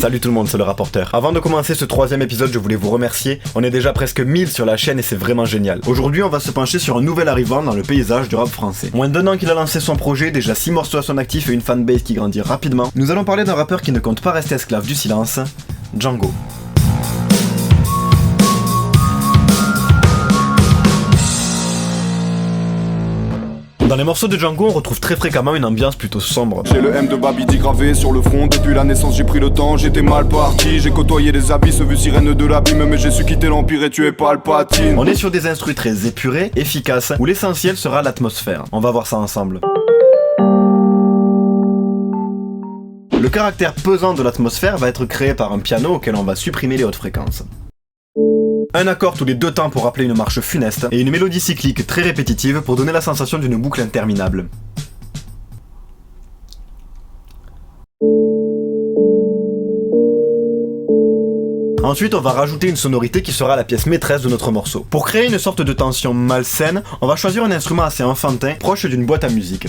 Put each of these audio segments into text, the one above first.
Salut tout le monde, c'est le rapporteur. Avant de commencer ce troisième épisode, je voulais vous remercier. On est déjà presque 1000 sur la chaîne et c'est vraiment génial. Aujourd'hui, on va se pencher sur un nouvel arrivant dans le paysage du rap français. Moins d'1 an qu'il a lancé son projet, déjà 6 morceaux à son actif et une fanbase qui grandit rapidement. Nous allons parler d'un rappeur qui ne compte pas rester esclave du silence, Django. Dans les morceaux de Django, on retrouve très fréquemment une ambiance plutôt sombre. J'ai le M de Babidi gravé sur le front. Depuis la naissance j'ai pris le temps, j'étais mal parti. J'ai côtoyé des abysses, vu sirène de l'abîme. Mais j'ai su quitter l'empire et tuer Palpatine. On est sur des instrus très épurés, efficaces, où l'essentiel sera l'atmosphère. On va voir ça ensemble. Le caractère pesant de l'atmosphère va être créé par un piano auquel on va supprimer les hautes fréquences. Un accord tous les 2 temps pour rappeler une marche funeste, et une mélodie cyclique très répétitive pour donner la sensation d'une boucle interminable. Ensuite, on va rajouter une sonorité qui sera la pièce maîtresse de notre morceau. Pour créer une sorte de tension malsaine, on va choisir un instrument assez enfantin, proche d'une boîte à musique.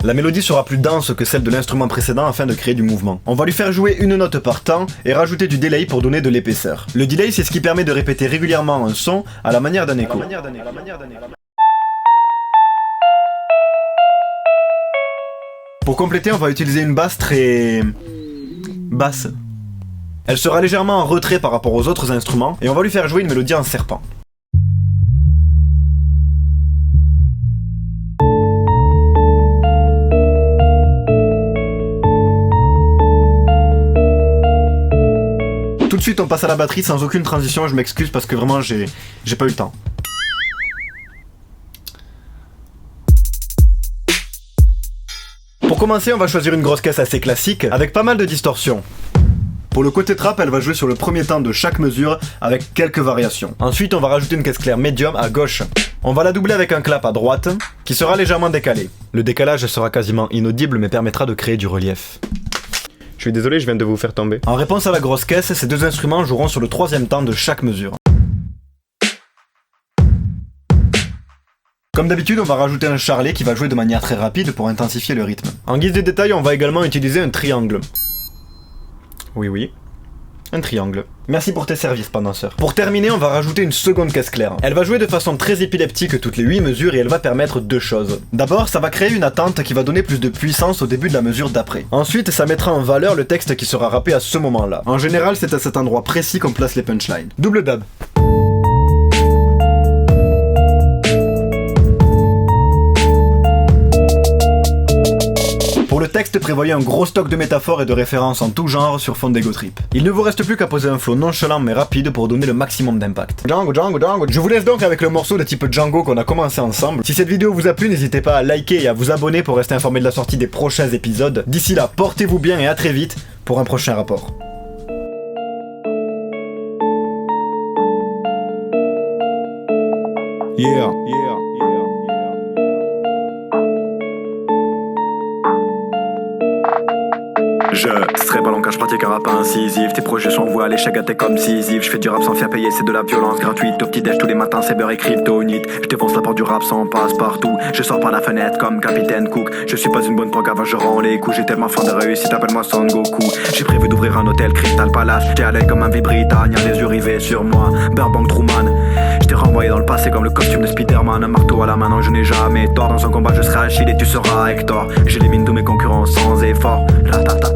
La mélodie sera plus dense que celle de l'instrument précédent afin de créer du mouvement. On va lui faire jouer une note par temps et rajouter du delay pour donner de l'épaisseur. Le delay, c'est ce qui permet de répéter régulièrement un son à la manière d'un écho. Pour compléter, on va utiliser une basse très basse. Elle sera légèrement en retrait par rapport aux autres instruments et on va lui faire jouer une mélodie en serpent. Tout de suite on passe à la batterie sans aucune transition, je m'excuse parce que vraiment j'ai pas eu le temps. Pour commencer, on va choisir une grosse caisse assez classique avec pas mal de distorsion. Pour le côté trap, elle va jouer sur le premier temps de chaque mesure avec quelques variations. Ensuite, on va rajouter une caisse claire médium à gauche. On va la doubler avec un clap à droite qui sera légèrement décalé. Le décalage sera quasiment inaudible mais permettra de créer du relief. Je suis désolé, je viens de vous faire tomber. En réponse à la grosse caisse, ces deux instruments joueront sur le troisième temps de chaque mesure. Comme d'habitude, on va rajouter un charlet qui va jouer de manière très rapide pour intensifier le rythme. En guise de détail, on va également utiliser un triangle. Oui. Un triangle. Merci pour tes services, pendanceur. Pour terminer, on va rajouter une seconde caisse claire. Elle va jouer de façon très épileptique toutes les 8 mesures et elle va permettre 2 choses. D'abord, ça va créer une attente qui va donner plus de puissance au début de la mesure d'après. Ensuite, ça mettra en valeur le texte qui sera rappé à ce moment-là. En général, c'est à cet endroit précis qu'on place les punchlines. Double dab. Pour le texte, prévoyez un gros stock de métaphores et de références en tout genre sur fond d'ego trip. Il ne vous reste plus qu'à poser un flow nonchalant mais rapide pour donner le maximum d'impact. Django. Je vous laisse donc avec le morceau de type Django qu'on a commencé ensemble. Si cette vidéo vous a plu, n'hésitez pas à liker et à vous abonner pour rester informé de la sortie des prochains épisodes. D'ici là, portez-vous bien et à très vite pour un prochain rapport. Yeah. Je serai ballon car je pratique un rap incisif. Tes projets sont voués à l'échec à t'es comme Sisyphe. Je fais du rap sans faire payer, c'est de la violence gratuite. Au petit déj tous les matins c'est beurre et kryptonite. Je défonce la porte du rap sans passe-partout. Je sors par la fenêtre comme Capitaine Cook. Je suis pas une bonne progue avant je rends les coups. J'ai tellement faim de réussite, appelle-moi Son Goku. J'ai prévu d'ouvrir un hôtel Crystal Palace. J'étais à l'aise comme un Britannia, les yeux rivés sur moi. Burbank Truman. J't'ai renvoyé dans le passé comme le costume de Spider-Man. Un marteau à la main, non je n'ai jamais tort. Dans un combat je serai Achille et tu seras Hector. J'élimine tous mes concurrents sans effort. Ratata.